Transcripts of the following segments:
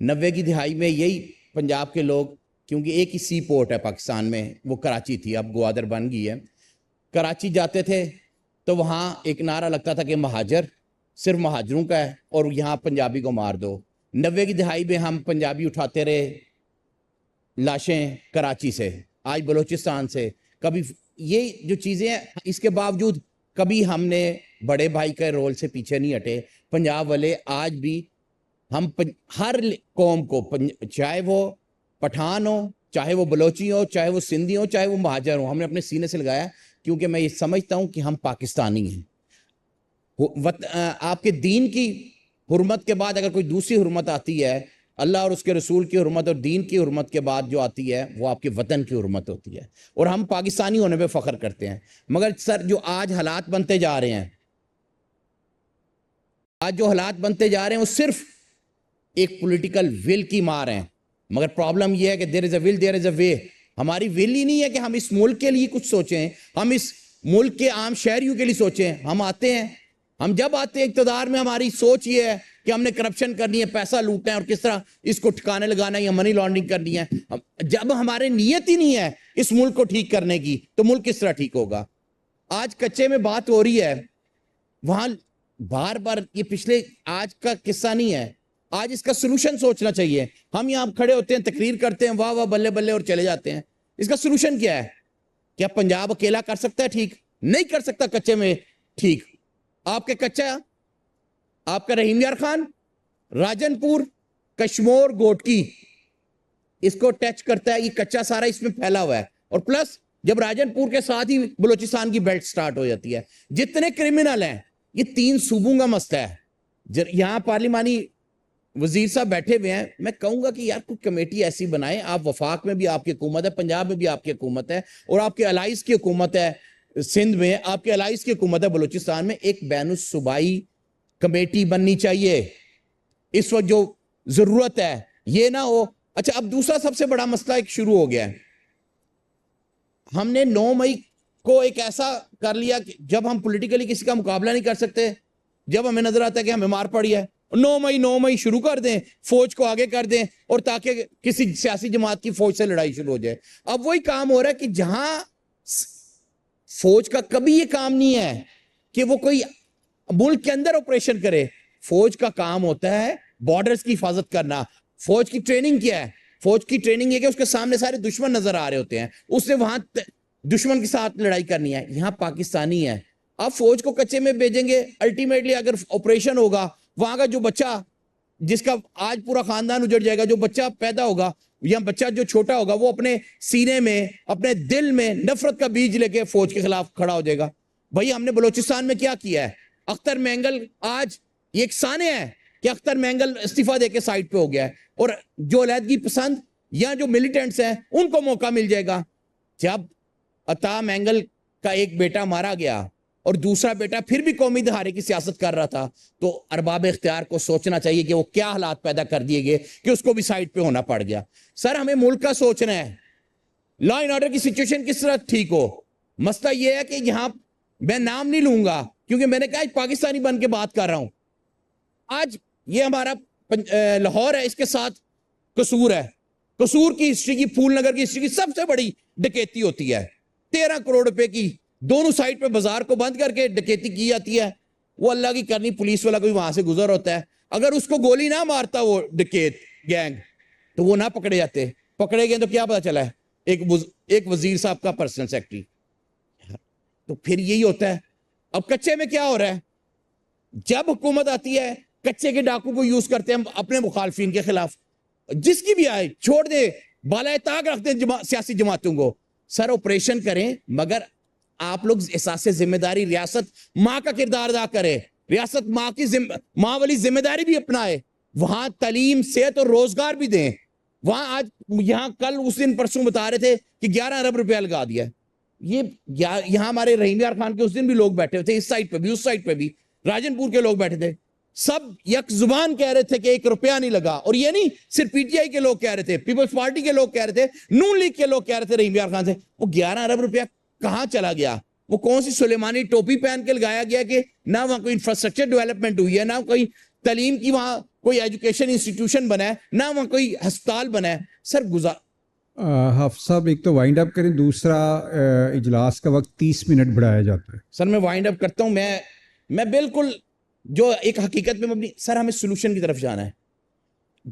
90 کی دہائی میں یہی پنجاب کے لوگ، کیونکہ ایک ہی سی پورٹ ہے پاکستان میں، وہ کراچی تھی، اب گوادر بن گئی ہے، کراچی جاتے تھے تو وہاں ایک نعرہ لگتا تھا کہ مہاجر صرف مہاجروں کا ہے اور یہاں پنجابی کو مار دو۔ 90 کی دہائی میں ہم پنجابی اٹھاتے رہے لاشیں کراچی سے، آج بلوچستان سے، کبھی یہ جو چیزیں ہیں، اس کے باوجود کبھی ہم نے بڑے بھائی کے رول سے پیچھے نہیں ہٹے۔ پنجاب والے آج بھی ہم ہر قوم کو، چاہے وہ پٹھان ہو، چاہے وہ بلوچی ہو، چاہے وہ سندھی ہو، چاہے وہ مہاجر ہو، ہم نے اپنے سینے سے لگایا، کیونکہ میں یہ سمجھتا ہوں کہ ہم پاکستانی ہیں۔ آپ کے دین کی حرمت کے بعد اگر کوئی دوسری حرمت آتی ہے، اللہ اور اس کے رسول کی حرمت اور دین کی حرمت کے بعد جو آتی ہے وہ آپ کے وطن کی حرمت ہوتی ہے، اور ہم پاکستانی ہونے پہ فخر کرتے ہیں۔ مگر سر جو آج حالات بنتے جا رہے ہیں، آج جو حالات بنتے جا رہے ہیں وہ صرف ایک پولیٹیکل ول کی مار ہیں، مگر پرابلم یہ ہے کہ there is a will, there is a way۔ ہماری ول ہی نہیں ہے کہ ہم اس ملک کے لیے کچھ سوچیں، ہم اس ملک کے عام شہریوں کے لیے سوچیں۔ ہم آتے ہیں، ہم جب آتے ہیں اقتدار میں، ہماری سوچ یہ ہے کہ ہم نے کرپشن کرنی ہے، پیسہ لوٹنا ہے اور کس طرح اس کو ٹھکانے لگانا ہے یا منی لانڈرنگ کرنی ہے۔ جب ہمارے نیت ہی نہیں ہے اس ملک کو ٹھیک کرنے کی تو ملک کس طرح ٹھیک ہوگا؟ آج کچے میں بات ہو رہی ہے، وہاں بار بار یہ پچھلے آج کا قصہ نہیں ہے، آج اس کا سلوشن سوچنا چاہیے۔ ہم یہاں کھڑے ہوتے ہیں، تقریر کرتے ہیں، واہ واہ بلے بلے، اور چلے جاتے ہیں۔ اس کا سلوشن کیا ہے؟ کیا پنجاب اکیلا کر سکتا ہے ٹھیک؟ نہیں کر سکتا کچے میں ٹھیک۔ آپ کے کچا، آپ کا رحیم یار خان، راجن پور، کشمور، گوٹکی اس کو ٹچ کرتا ہے، یہ کچا سارا اس میں پھیلا ہوا ہے، اور پلس جب راجن پور کے ساتھ ہی بلوچستان کی بیلٹ سٹارٹ ہو جاتی ہے۔ جتنے کرمنل ہیں یہ 3 صوبوں کا مسئلہ ہے۔ یہاں پارلیمانی وزیر صاحب بیٹھے ہوئے ہیں، میں کہوں گا کہ یار کوئی کمیٹی ایسی بنائیں۔ آپ وفاق میں بھی آپ کی حکومت ہے، پنجاب میں بھی آپ کی حکومت ہے، اور آپ کے الائز کی حکومت ہے سندھ میں، آپ کے الائز کی حکومت ہے بلوچستان میں۔ ایک بین الصوبائی کمیٹی بننی چاہیے اس وقت، جو ضرورت ہے یہ نہ ہو۔ اچھا، اب دوسرا سب سے بڑا مسئلہ ایک شروع ہو گیا ہے۔ ہم نے 9 مئی کو ایک ایسا کر لیا کہ جب ہم پولیٹیکلی کسی کا مقابلہ نہیں کر سکتے، جب ہمیں نظر آتا ہے کہ ہمیں مار پڑی ہے، 9 مئی شروع کر دیں، فوج کو آگے کر دیں، اور تاکہ کسی سیاسی جماعت کی فوج سے لڑائی شروع ہو جائے۔ اب وہی کام ہو رہا ہے کہ جہاں فوج کا کبھی یہ کام نہیں ہے کہ وہ کوئی ملک کے اندر آپریشن کرے۔ فوج کا کام ہوتا ہے بارڈرز کی حفاظت کرنا۔ فوج کی ٹریننگ کیا ہے؟ فوج کی ٹریننگ یہ کہ اس کے سامنے سارے دشمن نظر آ رہے ہوتے ہیں، اس نے وہاں دشمن کے ساتھ لڑائی کرنی ہے۔ یہاں پاکستانی ہے، آپ فوج کو کچے میں بھیجیں گے، الٹیمیٹلی اگر آپریشن ہوگا، وہاں کا جو بچہ جس کا آج پورا خاندان اجڑ جائے گا، جو بچہ پیدا ہوگا یا بچہ جو چھوٹا ہوگا، وہ اپنے سینے میں، اپنے دل میں نفرت کا بیج لے کے فوج کے خلاف کھڑا ہو جائے گا۔ بھائی ہم نے بلوچستان میں کیا کیا ہے؟ اختر مینگل آج یہ ایک سانے ہے کہ اختر مینگل استعفیٰ دے کے سائٹ پہ ہو گیا ہے، اور جو علیحدگی پسند یا جو ملیٹنٹس ہیں ان کو موقع مل جائے گا۔ جب عطا مینگل کا ایک بیٹا مارا گیا اور دوسرا بیٹا پھر بھی قومی دھارے کی سیاست کر رہا تھا، تو ارباب اختیار کو سوچنا چاہیے کہ وہ کیا حالات پیدا کر دیے گئے کہ اس کو بھی سائٹ پہ ہونا پڑ گیا۔ سر ہمیں ملک کا سوچنا ہے، لا اینڈ آرڈر کی سچویشن کس طرح ٹھیک ہو۔ مسئلہ یہ ہے کہ یہاں میں نام نہیں لوں گا کیونکہ میں نے کہا پاکستانی بن کے بات کر رہا ہوں۔ آج یہ ہمارا لاہور ہے، اس کے ساتھ قصور ہے۔ قصور کی ہسٹری کی، پھول نگر کی ہسٹری کی سب سے بڑی ڈکیتی ہوتی ہے، 13 کروڑ روپے کی دونوں سائٹ پہ بازار کو بند کر کے ڈکیتی کی جاتی ہے۔ وہ اللہ کی کرنی، پولیس والا کوئی وہاں سے گزر ہوتا ہے، اگر اس کو گولی نہ مارتا وہ ڈکیت گینگ تو وہ نہ پکڑے جاتے۔ پکڑے گئے تو کیا پتا چلا ہے؟ ایک وزیر صاحب کا پرسنل سیکرٹری۔ تو پھر یہی ہوتا ہے۔ اب کچے میں کیا ہو رہا ہے؟ جب حکومت آتی ہے کچے کے ڈاکو کو یوز کرتے ہیں اپنے مخالفین کے خلاف، جس کی بھی آئے چھوڑ دیں، بالائے طاق رکھ دیں سیاسی جماعتوں کو۔ سر آپریشن کریں، مگر آپ لوگ احساس ذمہ داری، ریاست ماں کا کردار ادا کرے، ریاست ماں والی ذمہ داری بھی اپنائے، وہاں تعلیم، صحت اور روزگار بھی دیں۔ وہاں آج یہاں کل اس دن پرسوں بتا رہے تھے کہ 11 ارب روپیہ لگا دیا ہے۔ یہاں ہمارے رحیم یار خان کے اس دن بھی لوگ بیٹھے ہوئے تھے، اس سائٹ پہ بھی، اس سائٹ پہ بھی، راجن پور کے لوگ بیٹھے تھے، سب یک زبان کہہ رہے تھے کہ 1 روپیہ نہیں لگا۔ اور یہ نہیں صرف پی ٹی آئی کے لوگ کہہ رہے تھے، پیپلز پارٹی کے لوگ کہہ رہے تھے، نون لیگ کے لوگ کہہ رہے تھے رحیم یار خان سے۔ وہ 11 ارب روپیہ کہاں چلا گیا؟ وہ کون سی سلیمانی ٹوپی پہن کے لگایا گیا کہ نہ وہاں کوئی انفراسٹرکچر ڈیولپمنٹ ہوئی ہے، نہ کوئی تعلیم کی وہاں کوئی ایجوکیشن انسٹیٹیوشن بنا ہے نہ وہاں کوئی ہسپتال بنا ہے. سر حافظ صاحب ایک تو وائنڈ اپ کریں, دوسرا اجلاس کا وقت 30 منٹ بڑھایا جاتا ہے. سر میں وائنڈ اپ کرتا ہوں. میں بالکل جو ایک حقیقت میں مبنی, سر ہمیں سولوشن کی طرف جانا ہے.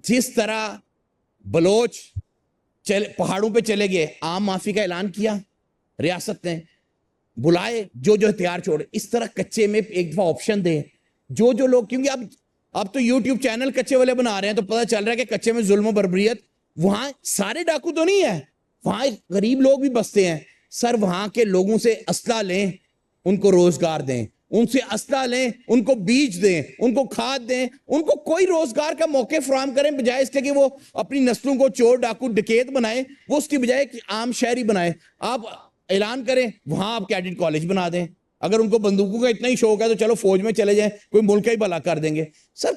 جس طرح بلوچ پہاڑوں پہ چلے گئے, عام معافی کا اعلان کیا ریاست نے, بلائے جو ہتھیار چھوڑے, اس طرح کچے میں ایک دفعہ آپشن دیں جو لوگ, کیونکہ اب تو یوٹیوب چینل کچے والے بنا رہے ہیں تو پتہ چل رہا ہے کہ کچے میں ظلم و بربریت, وہاں سارے ڈاکو تو نہیں ہے, وہاں غریب لوگ بھی بستے ہیں. سر وہاں کے لوگوں سے اسلحہ لیں, ان کو روزگار دیں, ان سے اسلحہ لیں, ان کو بیج دیں, ان کو کھاد دیں, ان کو کوئی روزگار کا موقع فراہم کریں, بجائے اس کے کہ وہ اپنی نسلوں کو چور ڈاکو ڈکیت بنائیں, وہ اس کی بجائے کہ عام شہری بنائیں. آپ اعلان کریں وہاں آپ کیڈٹ کالج بنا دیں. اگر ان کو بندوقوں کا اتنا ہی شوق ہے تو چلو فوج میں چلے جائیں, کوئی ملک کا ہی بھلا کر دیں گے. سر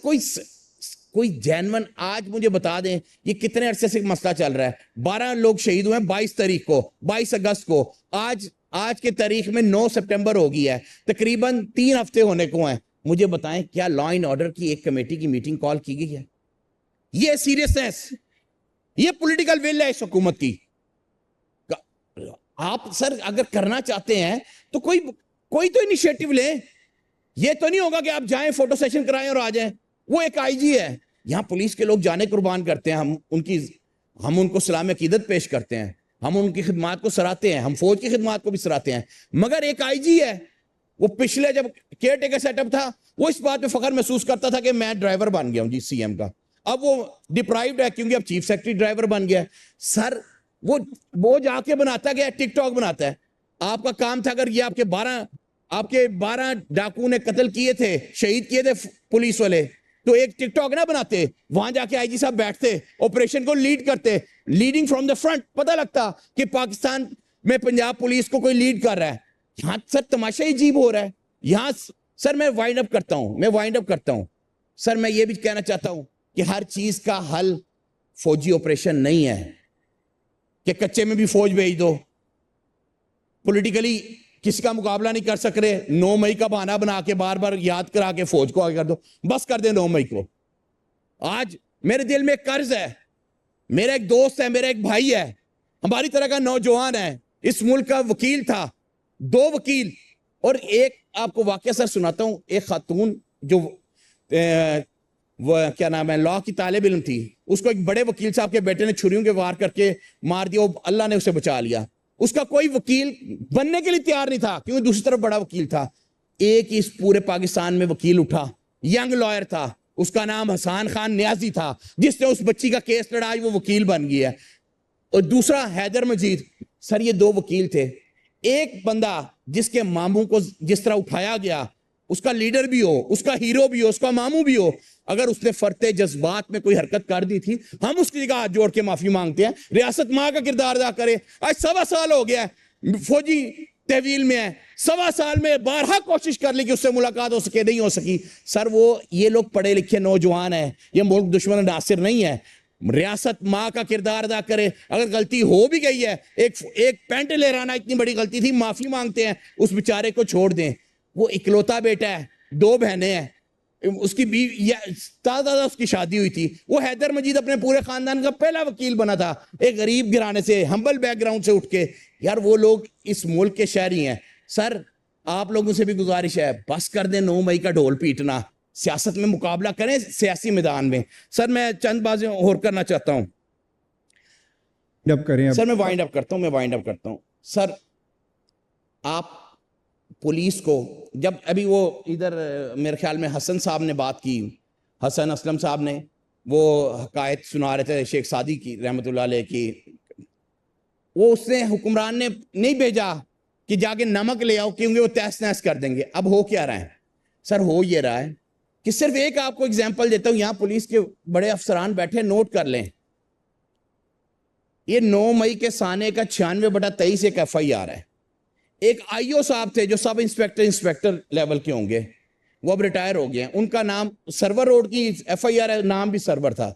کوئی جینون آج مجھے بتا دیں یہ کتنے عرصے سے مسئلہ چل رہا ہے. 12 لوگ شہید ہوئے ہیں 22 تاریخ کو, 22 اگست کو, آج کے تاریخ میں 9 سپٹمبر ہو گئی ہے, تقریباً 3 ہفتے ہونے کو ہیں. مجھے بتائیں کیا لا اینڈ آرڈر کی ایک کمیٹی کی میٹنگ کال کی گئی ہے؟ یہ سیریسنس, یہ پولیٹیکل ول ہے اس حکومت کی. آپ سر اگر کرنا چاہتے ہیں تو کوئی تو انیشیٹو لیں. یہ تو نہیں ہوگا کہ آپ جائیں فوٹو سیشن کرائیں اور آ جائیں. وہ ایک آئی جی ہے, یہاں پولیس کے لوگ جانے قربان کرتے ہیں, ہم ان کو سلام عقیدت پیش کرتے ہیں, ہم ان کی خدمات کو سراہتے ہیں, ہم فوج کی خدمات کو بھی سراہتے ہیں. مگر ایک آئی جی ہے, وہ پچھلے جب کیئر ٹیکر سیٹ اپ تھا وہ اس بات پہ فخر محسوس کرتا تھا کہ میں ڈرائیور بن گیا ہوں جی سی ایم کا. اب وہ ڈپرائیوڈ ہے کیونکہ اب چیف سیکرٹری ڈرائیور بن گیا ہے. سر وہ جا کے بناتا گیا, ٹک ٹاک بناتا ہے. آپ کا کام تھا, اگر یہ آپ کے 12 ڈاکو نے قتل کیے تھے, شہید کیے تھے پولیس والے, تو ایک ٹک ٹاک نہ بناتے, وہاں جا کے آئی جی صاحب بیٹھتے, آپریشن کو لیڈ کرتے, لیڈنگ فرام دا فرنٹ, پتہ لگتا کہ پاکستان میں پنجاب پولیس کو کوئی لیڈ کر رہا ہے. یہاں سر تماشا ہی عجیب ہو رہا ہے. یہاں سر میں وائنڈ اپ کرتا ہوں. سر میں یہ بھی کہنا چاہتا ہوں کہ ہر چیز کا حل فوجی آپریشن نہیں ہے کہ کچے میں بھی فوج بھیج دو. پولیٹیکلی کسی کا مقابلہ نہیں کر سک رہے, 9 مئی کا بہانہ بنا کے بار بار یاد کرا کے فوج کو آگے کر دو, بس کر دیں 9 مئی کو. آج میرے دل میں ایک قرض ہے, میرا ایک دوست ہے, میرا ایک بھائی ہے, ہماری طرح کا نوجوان ہے, اس ملک کا وکیل تھا, 2 وکیل, اور ایک آپ کو واقعہ سر سناتا ہوں. ایک خاتون جو کیا نام ہے لا کی طالب علم تھی, اس کو ایک بڑے وکیل صاحب کے بیٹے نے چھریوں کے وار کر کے مار دیا, اللہ نے اسے بچا لیا. اس کا کوئی وکیل بننے کے لیے تیار نہیں تھا کیونکہ دوسری طرف بڑا وکیل تھا. ایک اس پورے پاکستان میں وکیل اٹھا, ینگ لائر تھا, اس کا نام حسان خان نیازی تھا, جس نے اس بچی کا کیس لڑا, وہ وکیل بن گیا. اور دوسرا حیدر مجید. سر یہ 2 وکیل تھے. ایک بندہ جس کے ماموں کو جس طرح اٹھایا گیا, اس کا لیڈر بھی ہو, اس کا ہیرو بھی ہو, اس کا ماموں بھی ہو, اگر اس نے فرتے جذبات میں کوئی حرکت کر دی تھی, ہم اس کی جگہ ہاتھ جوڑ کے معافی مانگتے ہیں. ریاست ماں کا کردار ادا کرے. آج 1.25 سال ہو گیا ہے فوجی تحویل میں ہے, 1.25 سال میں بارہا کوشش کر لی کہ اس سے ملاقات ہو سکے, نہیں ہو سکی. سر یہ لوگ پڑھے لکھے نوجوان ہیں, یہ ملک دشمن ناصر نہیں ہے. ریاست ماں کا کردار ادا کرے. اگر غلطی ہو بھی گئی ہے, ایک پینٹ لہرانا اتنی بڑی غلطی تھی, معافی مانگتے ہیں, اس بیچارے کو چھوڑ دیں. وہ اکلوتا بیٹا ہے, 2 بہنیں ہیں, اس کی دادا اس کی شادی ہوئی تھی. وہ حیدر مجید اپنے پورے خاندان کا پہلا وکیل بنا تھا, ایک غریب گھرانے سے, ہمبل بیک گراؤنڈ سے اٹھ کے. یار وہ لوگ اس ملک کے شہری ہیں. سر آپ لوگوں سے بھی گزارش ہے, بس کر دیں 9 مئی کا ڈھول پیٹنا, سیاست میں مقابلہ کریں سیاسی میدان میں. سر میں چند باتیں اور کرنا چاہتا ہوں. سر میں وائنڈ اپ کرتا ہوں. سر آپ پولیس کو, جب ابھی وہ ادھر میرے خیال میں حسن صاحب نے بات کی, حسن اسلم صاحب نے وہ حکایت سنا رہے تھے شیخ سعدی کی رحمۃ اللہ علیہ کی, وہ اس نے حکمران نے نہیں بھیجا کہ جا کے نمک لے آؤ کیونکہ وہ تیس نیس کر دیں گے. اب ہو کیا رہا ہے سر؟ ہو یہ رہا ہے کہ صرف ایک آپ کو اگزامپل دیتا ہوں, یہاں پولیس کے بڑے افسران بیٹھے, نوٹ کر لیں. یہ 9 مئی کے سانے کا 96/23 ایک FIR ہے. ایک آئی او صاحب تھے جو سب انسپیکٹر لیول کے ہوں گے, وہ اب ریٹائر ہو گئے ہیں, ان کا نام سرور روڈ کی FIR ہے, نام بھی سرور تھا.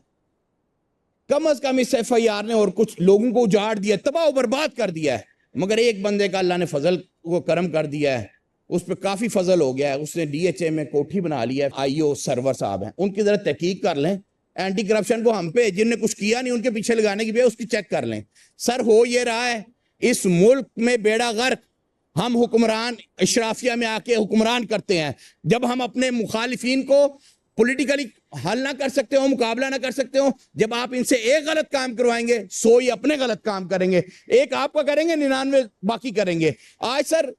کم از کم اس FIR نے اور کچھ لوگوں کو اجاڑ دیا, تباہ و برباد کر دیا ہے. مگر ایک بندے کا اللہ نے فضل کو کرم کر دیا ہے, اس پہ کافی فضل ہو گیا ہے, اس نے ڈی ایچ اے میں کوٹھی بنا لی ہے, آئی او سرور صاحب ہیں, ان کی ذرا تحقیق کر لیں, اینٹی کرپشن کو ہم پہ جن نے کچھ کیا نہیں ان کے پیچھے لگانے کی بھی اس کی چیک کر لیں. سر ہو یہ رہا ہے اس ملک میں بیڑا غرق, ہم حکمران اشرافیہ میں آ کے حکمران کرتے ہیں, جب ہم اپنے مخالفین کو پولیٹیکلی حل نہ کر سکتے ہو, مقابلہ نہ کر سکتے ہو, جب آپ ان سے ایک غلط کام کروائیں گے 100 ہی اپنے غلط کام کریں گے, ایک آپ کا کریں گے 99 باقی کریں گے. آج سر